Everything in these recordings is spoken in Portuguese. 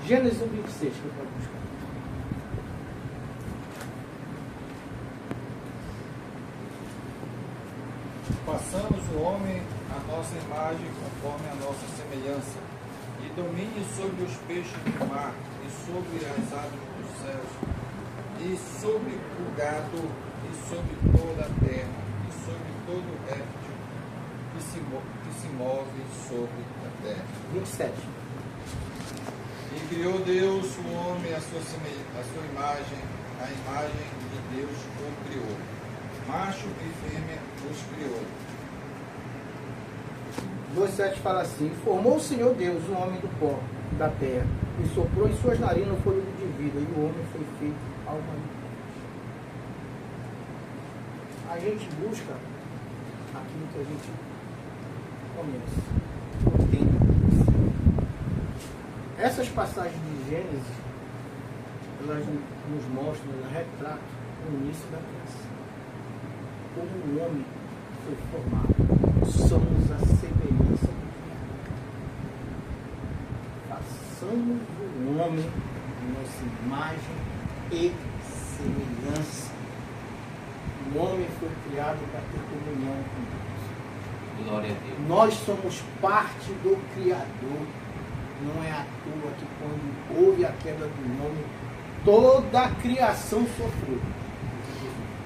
Gênesis 1:26, que eu quero buscar. Façamos o homem à nossa imagem, conforme a nossa semelhança, e domine sobre os peixes do mar, e sobre as aves dos céus, e sobre o gado, e sobre toda a terra, e sobre todo réptil que se move sobre a terra. 27. E criou Deus o homem à sua imagem, a imagem de Deus o criou. Macho e fêmea os criou. 2:7 fala assim: formou o Senhor Deus o homem do pó da terra, e soprou em suas narinas o fôlego de vida, e o homem foi feito alma vivente. A gente busca aquilo que a gente conhece, entende. Essas passagens de Gênesis, elas nos mostram, elas retratam o início da criação. Como o homem foi formado. Somos a semelhança do Criador. Façamos o homem nossa imagem e semelhança. O homem foi criado para ter comunhão com Deus. Glória a Deus. Nós somos parte do Criador. Não é à toa que quando houve a queda do homem, toda a criação sofreu.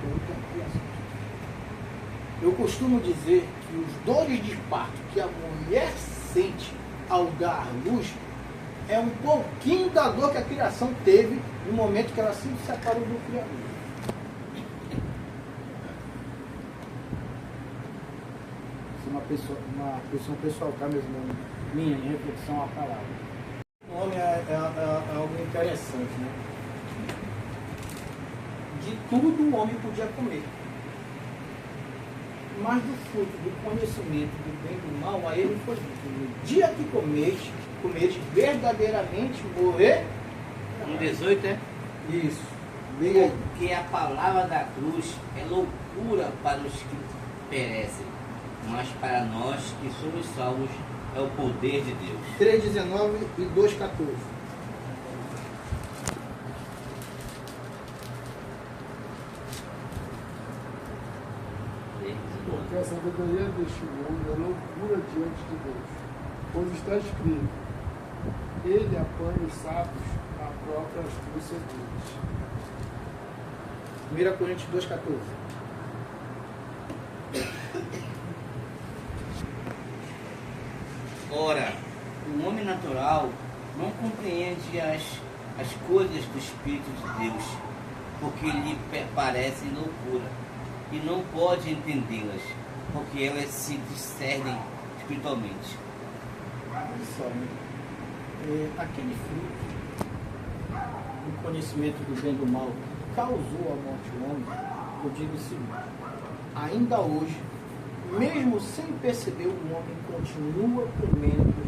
Toda a criação sofreu. Eu costumo dizer que os dores de parto que a mulher sente ao dar luz é um pouquinho da dor que a criação teve no momento que ela se separou do Criador. Uma pessoa pessoal, tá, meus irmãos? Minha, em reflexão à palavra. O homem é algo interessante, né? De tudo o homem podia comer. Mas do fruto do conhecimento do bem e do mal, a ele foi dito: no dia que comeres verdadeiramente morrer. 1:18, é? Isso. Leia aí. Porque a palavra da cruz é loucura para os que perecem, mas para nós que somos salvos é o poder de Deus. 3:19 e 2:14. Porque a sabedoria deste mundo é loucura diante de Deus. Pois está escrito: Ele apanha os sábios à própria astúcia deles. 1 Coríntios 2:14. Ora, o homem natural não compreende as coisas do Espírito de Deus, porque lhe parecem loucura, e não pode entendê-las, porque elas se discernem espiritualmente. Olha só, né? Aquele fruto do conhecimento do bem e do mal que causou a morte do homem, eu digo o seguinte: ainda hoje, mesmo sem perceber, o homem continua comendo.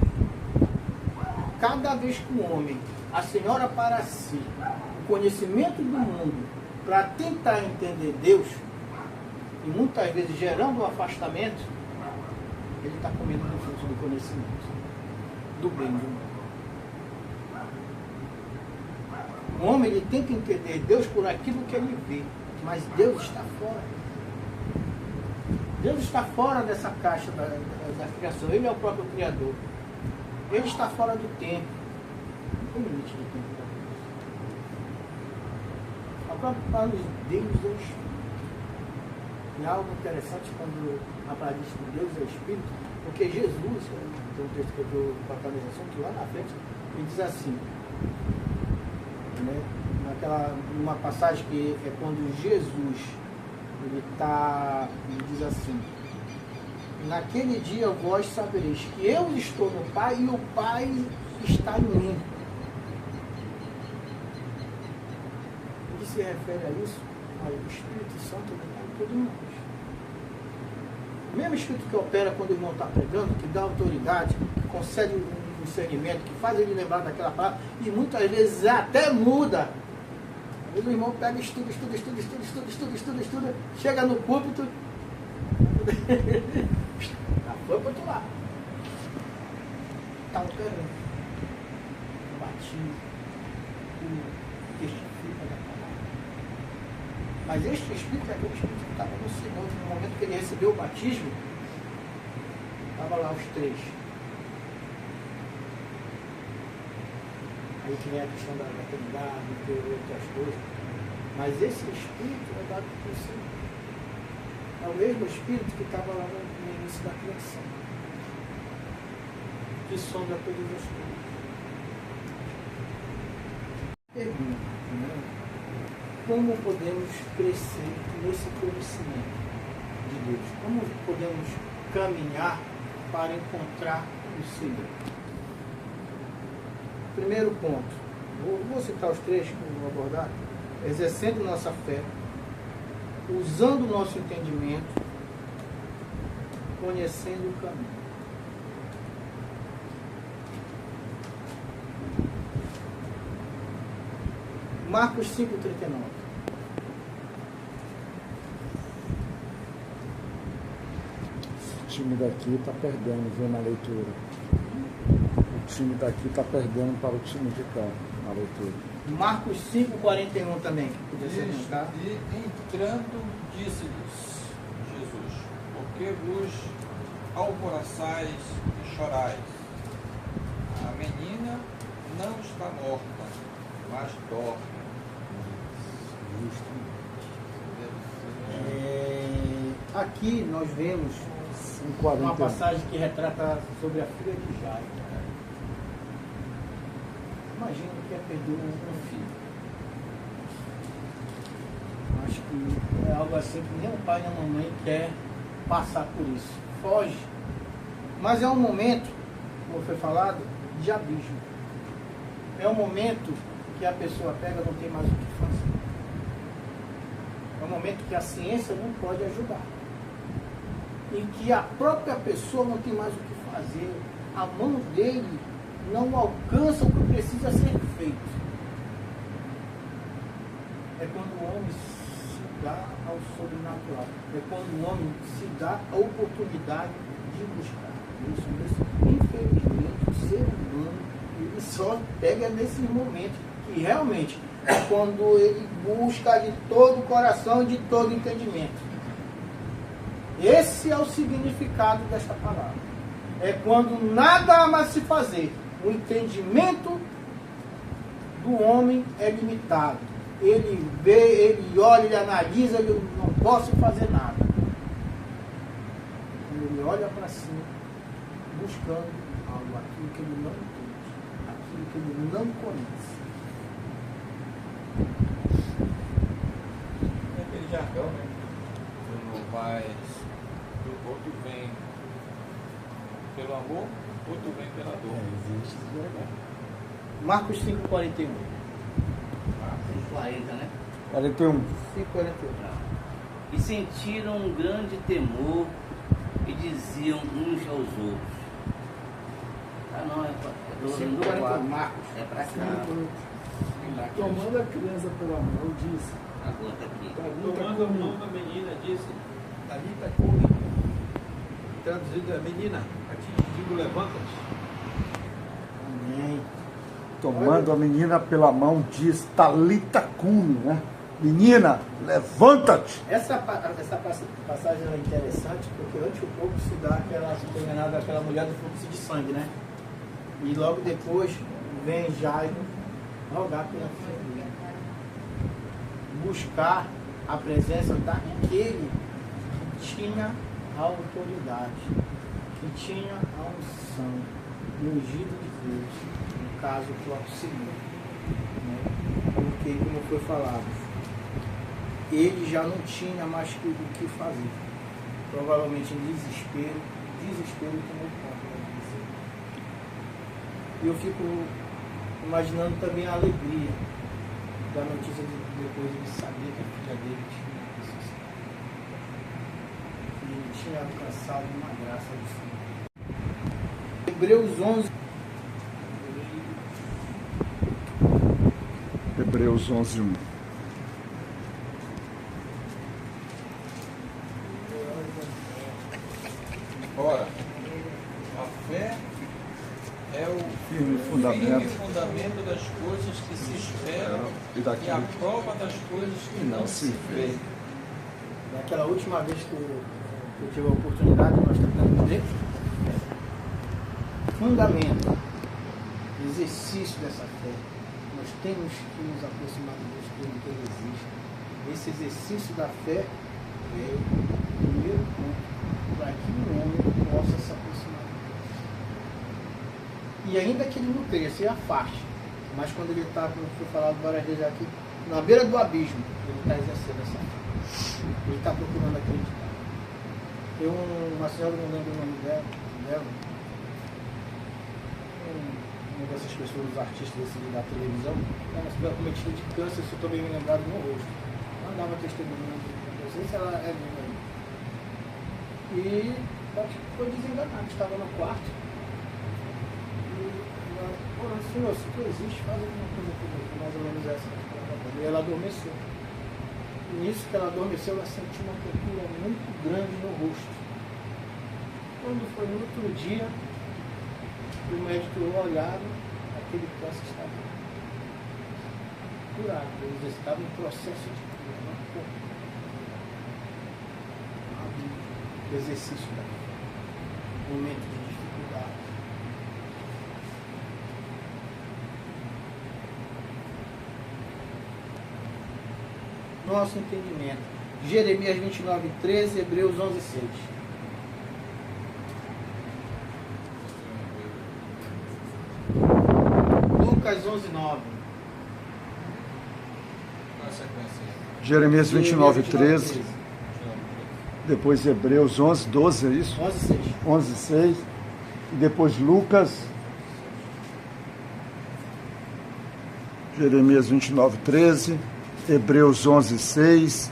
Cada vez que o homem assenhora para si o conhecimento do mundo para tentar entender Deus, e muitas vezes gerando um afastamento, ele está comendo do fruto do conhecimento, do bem e do mal. O homem, ele tenta entender Deus por aquilo que ele vê, mas Deus está fora. Deus está fora dessa caixa da criação. Ele é o próprio Criador. Ele está fora do tempo. Não tem limite do tempo da Deus. A própria palavra de Deus é o Espírito. E algo interessante quando a palavra diz que Deus é o Espírito, porque Jesus, tem um texto que eu dou para a atualização, que lá na frente, ele diz assim, né, numa passagem que é quando Jesus, ele diz assim: naquele dia vós sabereis que eu estou no Pai e o Pai está em mim. O que se refere a isso? O Espírito Santo está em todo nós. O mesmo Espírito que opera quando o irmão está pregando, que dá autoridade, que concede um discernimento, que faz ele lembrar daquela palavra, e muitas vezes até muda. Às vezes o irmão pega, estuda, chega no púlpito, foi para outro lado. Está operando. ti o que testifica da palavra. Mas este Espírito é aquele Espírito que estava no Senhor, no momento que ele recebeu o batismo, estava lá os três. Aí que vem a questão da maternidade, de outras coisas. Mas esse Espírito é dado por Senhor. É o mesmo Espírito que estava lá no início da criação, que sonda todas as coisas. Pergunta, né? Como podemos crescer nesse conhecimento de Deus? Como podemos caminhar para encontrar o Senhor? Primeiro ponto, vou citar os três que eu vou abordar. Exercendo nossa fé, usando o nosso entendimento, conhecendo o caminho. Marcos 5,39. O time daqui está perdendo, viu, na leitura. O time daqui está perdendo para o time de cá, na leitura. Marcos 5,41 também. Podia ser buscar. E entrando, disse-lhes Jesus: por que vos alvoroçais e chorais? A menina não está morta, mas dorme. Aqui nós vemos uma passagem que retrata sobre a filha de Jairo. Imagina que é perder um filho. Acho que é algo assim que nem o pai nem a mamãe quer passar por isso. Foge. Mas é um momento, como foi falado, de abismo. É um momento que a pessoa pega e não tem mais o que fazer. É um momento que a ciência não pode ajudar. Em que a própria pessoa não tem mais o que fazer. A mão dele não alcança o que precisa ser feito. É quando o homem se dá ao sobrenatural. É quando o homem se dá a oportunidade de buscar. Isso, infelizmente, o ser humano ele só pega nesses momentos que realmente é quando ele busca de todo o coração e de todo o entendimento. Esse é o significado desta palavra. É quando nada há mais se fazer. O entendimento do homem é limitado. Ele vê, ele olha, ele analisa, ele não posso fazer nada. Ele olha para cima, buscando algo, aquilo que ele não entende, aquilo que ele não conhece. É aquele jargão, né? Quando outro vem pelo amor, outro vem pela dor. Existe isso verdade. Marcos 5,41. 40, né? 41. 5,41. E sentiram um grande temor e diziam uns aos outros. Ah não, é do 5,41, Marcos. É pra cá. Tomando a criança pela mão, disse: Agora tá aqui. Tomando a mão da menina, disse: Talita cumi. Traduzido é: menina, a ti digo, levanta-te. Amém. Tomando a menina pela mão, diz Talita cumi, né? Menina, levanta-te! Essa passagem é interessante porque antes o povo se dá aquela determinada aquela mulher do fluxo de sangue, né? E logo depois vem Jairo rogar pela filha dele. Buscar a presença daquele que tinha a autoridade, que tinha a unção, o ungido de Deus, no caso o próprio Senhor. Né? Porque, como foi falado, ele já não tinha mais o que fazer. Provavelmente em desespero tomou conta da vida. E eu fico imaginando também a alegria da notícia depois de saber que a filha dele tinha isso. Que ele tinha alcançado uma graça do Senhor. Hebreus 11. Hebreus 11:1. Ora, a fé é o Firme firme fundamento. fundamento das coisas que se esperam E e a prova das coisas que não se vê. Daquela última vez que eu tive a oportunidade, nós tentamos ver fundamento, exercício dessa fé. Nós temos que nos aproximar de Deus, crendo que Ele existe. Esse exercício da fé é o primeiro ponto para que o homem possa se aproximar de Deus. E ainda que ele não creia, se afaste, mas quando ele está, como foi falado várias vezes aqui, na beira do abismo, ele está exercendo essa fé. Ele está procurando acreditar. Tem uma senhora, não lembro o nome dela, uma dessas pessoas, os artistas da televisão, ela foi acometida de câncer, se eu estou bem me lembrado, no rosto. Ela dava testemunho, não sei se ela é viva ainda. E acho que foi desenganada, estava no quarto. E ela, senhor, se tu existe, faz alguma coisa comigo, mais ou menos essa. E ela adormeceu. E nisso que ela adormeceu, ela sentiu uma tortura muito grande no rosto. Quando foi no outro dia, o médico olhava, aquele câncer estava curado. Eles estavam em processo de cura, não foi? Exercício da fé. Momento de dificuldade. Nosso entendimento. Jeremias 29:13, Hebreus 11:6. Lucas 11:9. Na sequência. Jeremias 29:13. Depois Hebreus 11:12, é isso? 11:6. 11:6. E depois Lucas. Jeremias 29:13. Hebreus 11:6.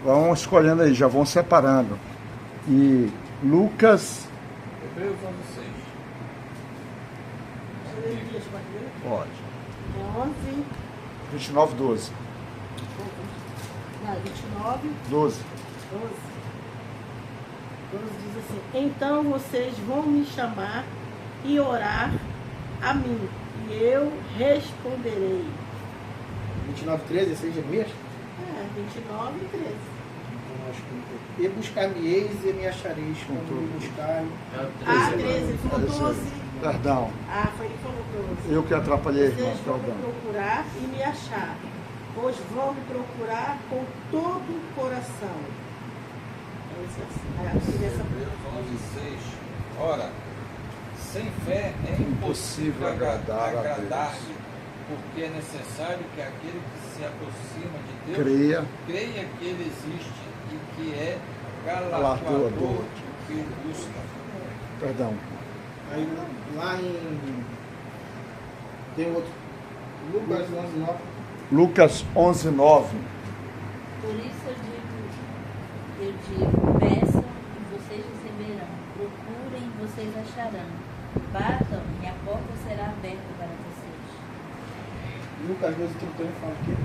Vão escolhendo aí, já vão separando. E Lucas. Hebreus 11:6. Pode. 11, 29:12. não, 29, 12. 12. 12 diz assim: então vocês vão me chamar e orar a mim, e eu responderei. 29:13, esse aí Jeremias? 29 e 13. Então, acho que... E buscar-me-eis e me achareis quando me buscarem. 13, falou 12. Perdão. Foi ele que falou 12. Eu que atrapalhei, irmão. Vocês vão me Perdão. procurar e me achar, pois vão me procurar com todo o coração. Hebreus 11:6. Ora, sem fé é impossível agradar-lhe, porque é necessário que aquele que se aproxima de Deus creia que Ele existe e que é galardoador do que o busca. Perdão. Aí lá em... Tem outro. Lucas 11:9. Lucas 11:9. Por isso eu digo, peçam e vocês receberão, procurem e vocês acharão, batam e a porta será aberta para vocês. Lucas 12:31 fala o quê?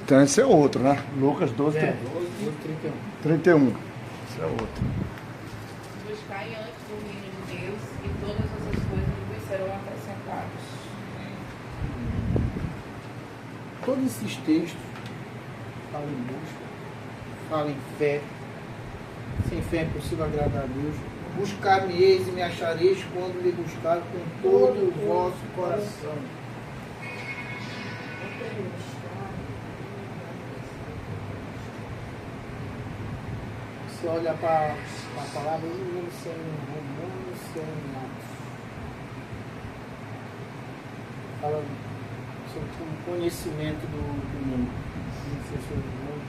Então esse é outro, né? Lucas 12, 31. Esse é outro. Buscai antes o reino de Deus e todas essas coisas vos serão acrescentadas. Todos esses textos falam em busca, falam em fé. Sem fé é impossível agradar a Deus. Buscar-me-eis e me achareis quando me buscar com todo o vosso coração. Você olha para a palavra, eu não lembro se é em Romanos, se é em Atos. Fala sobre o conhecimento do mundo. Não sei se é o mundo.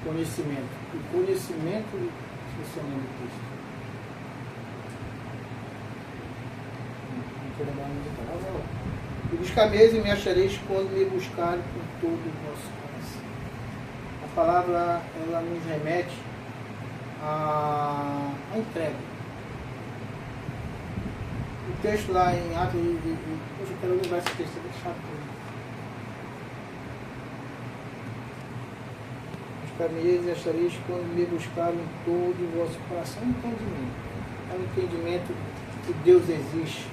Conhecimento. O conhecimento, se você lembra disso. Não quero lembrar o nome da palavra. E buscar-me-eis e me achareis quando me buscarem com todo o vosso coração. A palavra, ela nos remete à entrega. O texto lá em Atos, eu quero lembrar esse texto, é muito chato. Buscar-me-eis e achareis quando me buscarem todo o vosso coração. Entendimento. é o entendimento que Deus existe,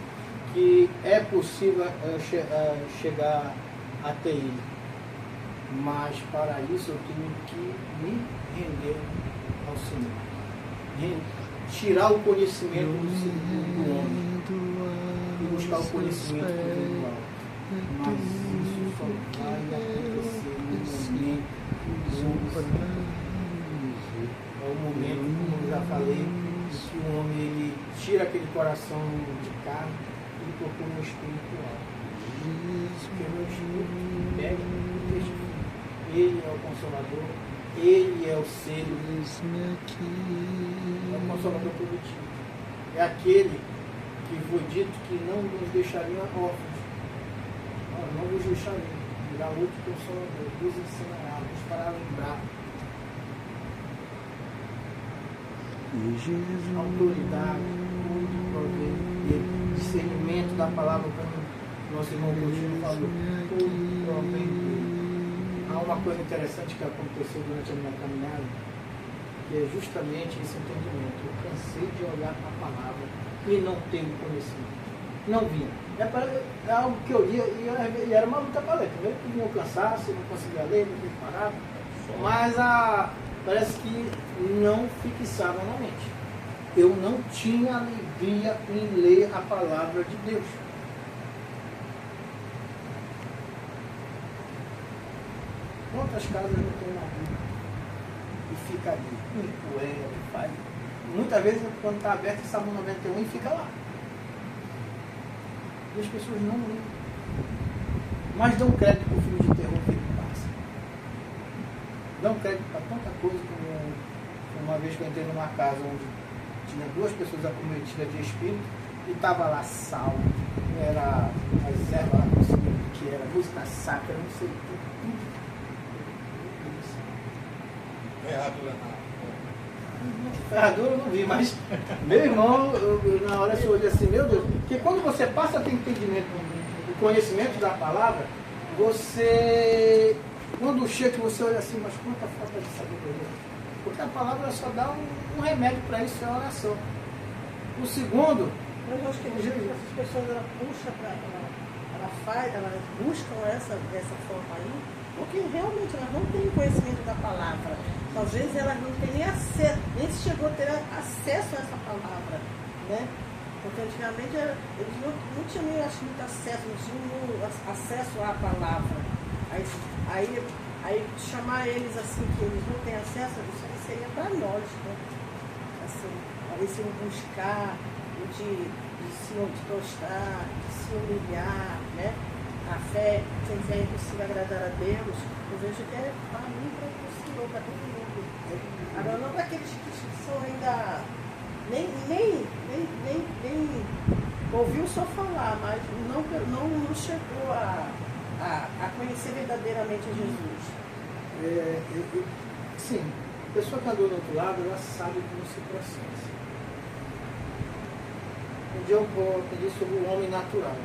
que é possível chegar até Ele. Mas para isso eu tenho que me render ao Senhor. Tirar o conhecimento do homem e buscar o conhecimento individual. Mas isso só vai acontecer no momento. É o momento, como eu já falei, que o homem ele tira aquele coração de carne e procura um espiritual. Porque o espírito pega e testifica. Ele é o Consolador, Ele é o ser, é o Consolador positivo. É aquele que foi dito que não nos deixaria órfãos. Não vos deixarei, virá outro Consolador, vos ensinará, vos fará lembrar. Autoridade, muito provém dele, discernimento da palavra, como nosso irmão Coutinho falou, tudo provém dele. Há uma coisa interessante que aconteceu durante a minha caminhada, que é justamente esse entendimento. Eu cansei de olhar para a palavra e não ter o conhecimento. Não vinha. É algo que eu lia e era uma luta para ler. Primeiro que vinha o cansaço, não conseguia ler, não tinha parado. Mas parece que não fixava na mente. Eu não tinha alegria em ler a palavra de Deus. Quantas casas não tem na Bíblia? E fica ali, em poeira, e faz. Muitas vezes, quando está aberto, Salmo 91 e fica lá. E as pessoas não leem. Mas dão crédito para o filme de terror que ele passa. Dão crédito para tanta coisa, como uma vez que eu entrei numa casa onde tinha 2 pessoas acometidas de espírito e estava lá sal, era as ervas lá por cima, que era música sacra, não sei o que. Ferradura eu não vi, mas meu irmão, na hora eu olhei assim, meu Deus, porque quando você passa a ter entendimento, o conhecimento da palavra, você, quando chega que você olha assim, mas quanta falta de sabedoria, porque a palavra só dá um remédio para isso, é a oração. O segundo, eu acho que essas pessoas elas buscam essa forma aí, porque realmente elas não têm conhecimento da palavra. Às vezes elas não têm nem acesso, nem se chegou a ter acesso a essa palavra, né? Porque antigamente eles não tinham nem muito acesso, não tinham acesso à palavra. Aí chamar eles assim, que eles não têm acesso, isso aí seria para nós, né? Assim, esse buscar, de se prostrar, de se humilhar, né? A fé, sem fé é impossível agradar a Deus, eu vejo que é para mim, para o Senhor, para todo mundo. Agora não para aqueles que são ainda nem ouviu só falar, mas não chegou a conhecer verdadeiramente Jesus. Sim, a pessoa que andou do outro lado, ela sabe como se processa. Um dia eu vou pedir sobre o homem natural.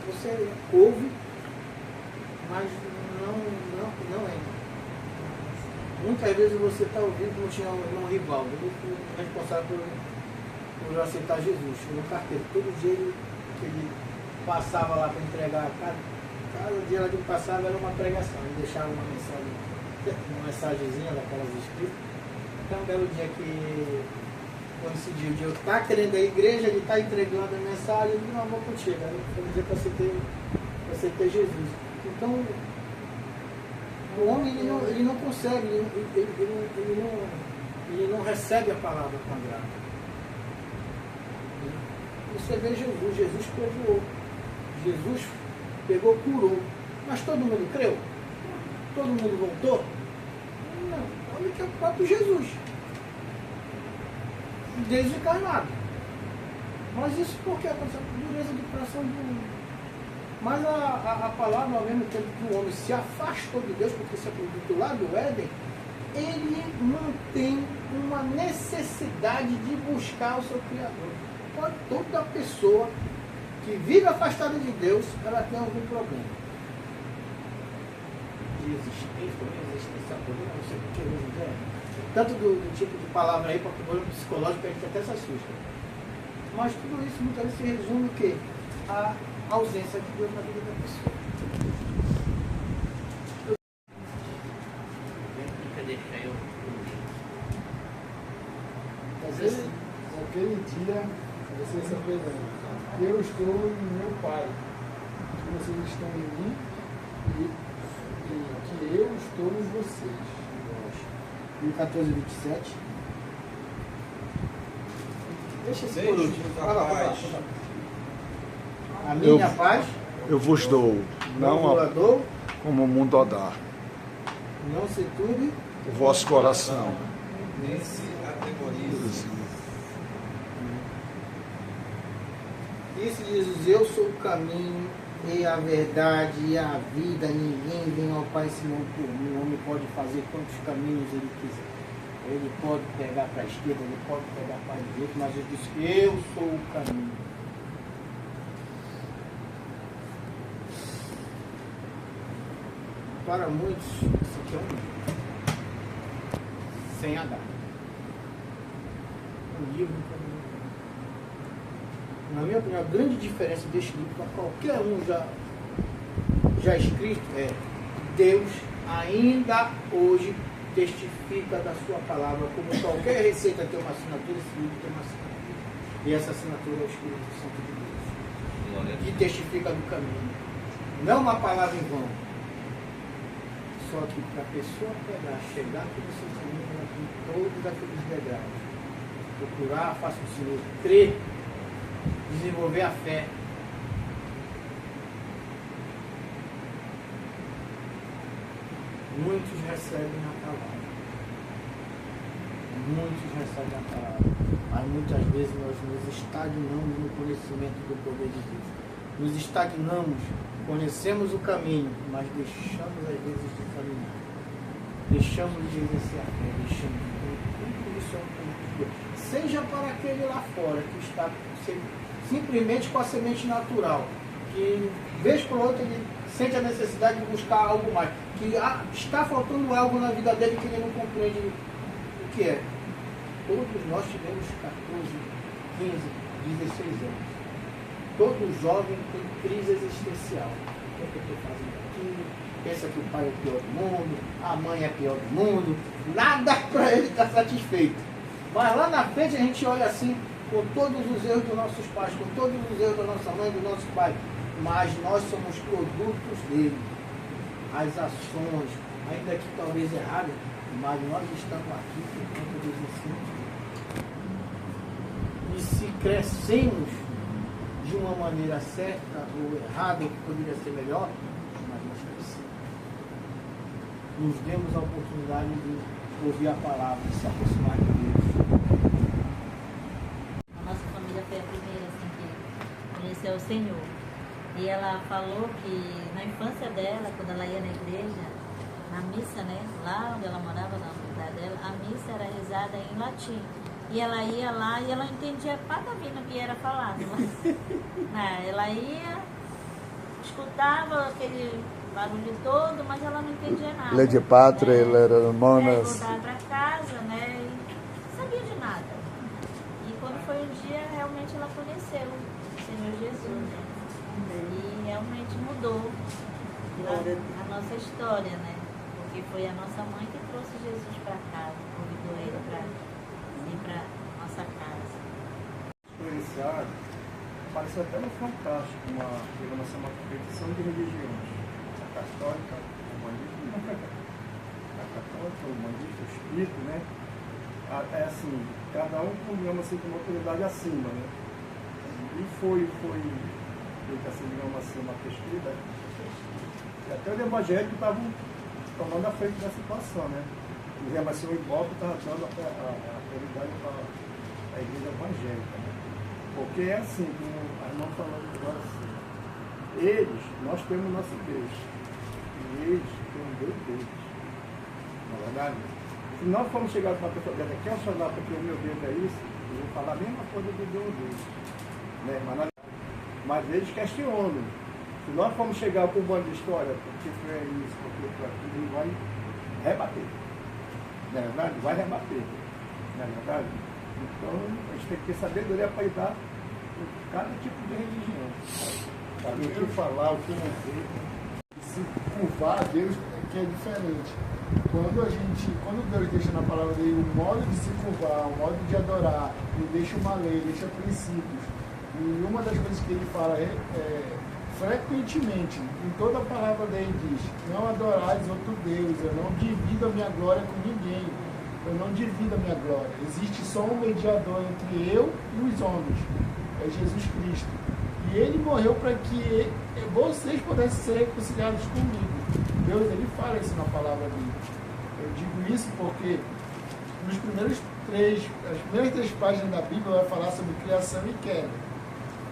Você ouve, mas não entra. Muitas vezes você está ouvindo, como tinha um irmão Rivaldo, ele foi responsável por eu aceitar Jesus, no carteiro. Todo dia ele passava lá para entregar, cada dia que ele passava era uma pregação, ele deixava uma mensagenzinha daquelas escritas. Então, um belo dia que coincidiu de eu estar querendo a igreja, ele está entregando a mensagem, eu não vou contigo, aí foi dizer que eu aceitei Jesus. Então, o homem ele não consegue, ele não recebe a palavra com agrado. Você vê Jesus perdoou, Jesus pegou, curou, mas todo mundo creu? Todo mundo voltou? Não. Olha que é o próprio Jesus, desencarnado. Mas isso porque aconteceu com dureza do coração do homem. Mas a palavra, ao mesmo tempo que o homem se afastou de Deus, porque se acreditou lá do Éden, ele mantém uma necessidade de buscar o seu Criador. Toda pessoa que vive afastada de Deus, ela tem algum problema. De existência, não sei o que, tanto do tipo de palavra aí, para o psicológico, que a gente até se assusta. Mas tudo isso muitas vezes se resume o quê? A ausência de Deus na vida da pessoa. Deixa eu. Naquele dia, você se apresenta. Eu estou em meu Pai, que vocês estão em mim e que eu estou em vocês. Em 14:27. Deixa esse por Deixe-vos último. a Vai lá. A minha Eu- paz, Eu vos dou, não não vos dou, como o mundo a dar, não se turbe. o vosso coração. Nem se atemorize. Disse Jesus, eu sou o caminho e a verdade e a vida, ninguém vem ao Pai senão por mim. O homem pode fazer quantos caminhos ele quiser. Ele pode pegar para a esquerda, ele pode pegar para a direita, mas ele disse, eu sou o caminho. Para muitos, isso aqui é um livro. Sem H. Um livro para mim. Na minha opinião, a grande diferença deste livro para qualquer um já escrito é Deus ainda hoje testifica da sua palavra, como qualquer receita tem uma assinatura, esse livro tem uma assinatura. E essa assinatura é o Espírito Santo de Deus, que testifica do caminho. Não uma palavra em vão. Só que para a pessoa pegar, chegar pelo seu caminho, ela tem todos aqueles degraus. Procurar a face do Senhor, crer, desenvolver a fé. Muitos recebem a palavra. Muitos recebem a palavra. Mas muitas vezes nós nos estagnamos no conhecimento do poder de Deus. Nos estagnamos, conhecemos o caminho, mas deixamos às vezes de caminhar. Deixamos de exercer a fé, deixamos de tudo isso é um caminho de Deus. Seja para aquele lá fora que está simplesmente com a semente natural, que vez por outra ele sente a necessidade de buscar algo mais, que está faltando algo na vida dele que ele não compreende o que é. Todos nós tivemos 14, 15, 16 anos. Todo jovem tem crise existencial. O que eu estou fazendo aqui? Pensa que o pai é o pior do mundo, a mãe é a pior do mundo, nada para ele estar satisfeito. Mas lá na frente a gente olha assim, com todos os erros dos nossos pais, com todos os erros da nossa mãe, do nosso pai, mas nós somos produtos dele. As ações, ainda que talvez erradas, mas nós estamos aqui por conta dos ensinos. E se crescemos de uma maneira certa ou errada, ou que poderia ser melhor, mas nós crescemos. Nos demos a oportunidade de ouvir a palavra, de se aproximar de Deus. A nossa família foi a primeira assim, que conheceu o Senhor. E ela falou que na infância dela, quando ela ia na igreja, na missa, né, lá onde ela morava, na cidade dela, a missa era rezada em latim. E ela ia lá e ela não entendia patavina o que era falado. Ela ia, escutava aquele barulho todo, mas ela não entendia nada. Lady Pátria, ela era hermanas. Voltava para casa, né, e não sabia de nada. E quando foi um dia, realmente ela conheceu o Senhor Jesus, né? E realmente mudou a nossa história, né? Porque foi a nossa mãe que trouxe Jesus para casa, convidou ele para vir para nossa casa. Experienciado, pareceu até no Fantástico, digamos assim, uma competição de religiões. A católica, o humanista, a católica, o humanista, o espírito, né? É assim, cada um, digamos assim, com uma autoridade acima, né? E foi assim, digamos assim, uma pesquisa. E até os evangélicos estavam tomando a frente da situação, né? Digamos assim, o Ibope estava dando a prioridade para a igreja evangélica, né? Porque é assim, como a irmã falou agora assim, nós temos nossa igreja, e eles têm um Deus deles, não é verdade? Se nós formos chegar para uma pessoa dela, questionar porque o meu Deus é isso, eu vou falar a mesma coisa do Deus deles, né? Mas eles questionam. Se nós formos chegar com um bando de história, porque foi isso, porque foi aquilo, ele vai rebater. Não é verdade? Vai rebater. Não é verdade? Então, a gente tem que ter sabedoria para lidar com cada tipo de religião. Saber o que falar, o que não ser. Se curvar a Deus que é diferente. Quando Deus deixa na palavra dele o modo de se curvar, o modo de adorar, ele deixa uma lei, deixa princípios. E uma das coisas que ele fala frequentemente, em toda a palavra dele diz, não adorais outro Deus, eu não divido a minha glória com ninguém, eu não divido a minha glória. Existe só um mediador entre eu e os homens, é Jesus Cristo. E ele morreu para que vocês pudessem ser reconciliados comigo. Deus, ele fala isso na palavra dele. Eu digo isso porque as primeiras três páginas da Bíblia vai falar sobre criação e queda.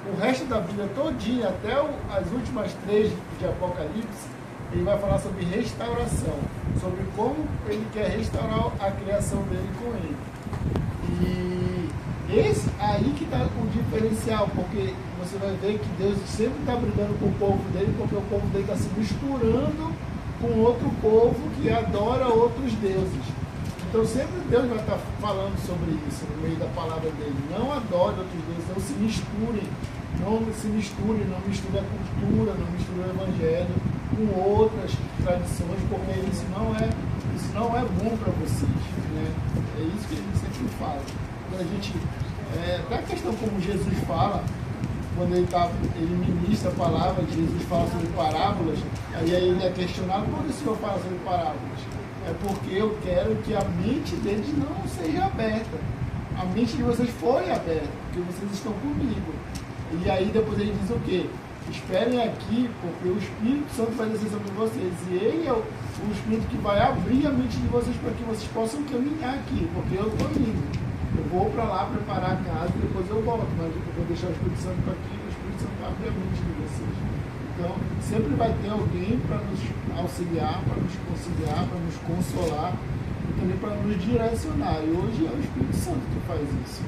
O resto da Bíblia todinha, até as últimas 3 de Apocalipse, ele vai falar sobre restauração, sobre como ele quer restaurar a criação dele com ele. E esse aí que está o diferencial, porque você vai ver que Deus sempre está brigando com o povo dele, porque o povo dele está se misturando com outro povo que adora outros deuses. Então sempre Deus vai estar falando sobre isso no meio da palavra dele. Não adore outros deuses, não se misturem. Não se misture, não misture a cultura, não misture o evangelho com outras tradições, porque isso não é bom para vocês. Né? É isso que a gente sempre fala. Quando a gente, até a questão como Jesus fala, quando ele ministra a palavra, Jesus fala sobre parábolas, aí ele é questionado, por que o Senhor fala sobre parábolas? É porque eu quero que a mente deles não seja aberta. A mente de vocês foi aberta, porque vocês estão comigo. E aí depois ele diz o quê? Esperem aqui, porque o Espírito Santo vai descer sobre vocês. E ele é o Espírito que vai abrir a mente de vocês para que vocês possam caminhar aqui, porque eu estou indo. Eu vou para lá preparar a casa e depois eu volto, mas eu vou deixar o Espírito Santo aqui, o Espírito Santo vai abrir a mente de vocês. Então, sempre vai ter alguém para nos auxiliar, para nos conciliar, para nos consolar e também para nos direcionar. E hoje é o Espírito Santo que faz isso.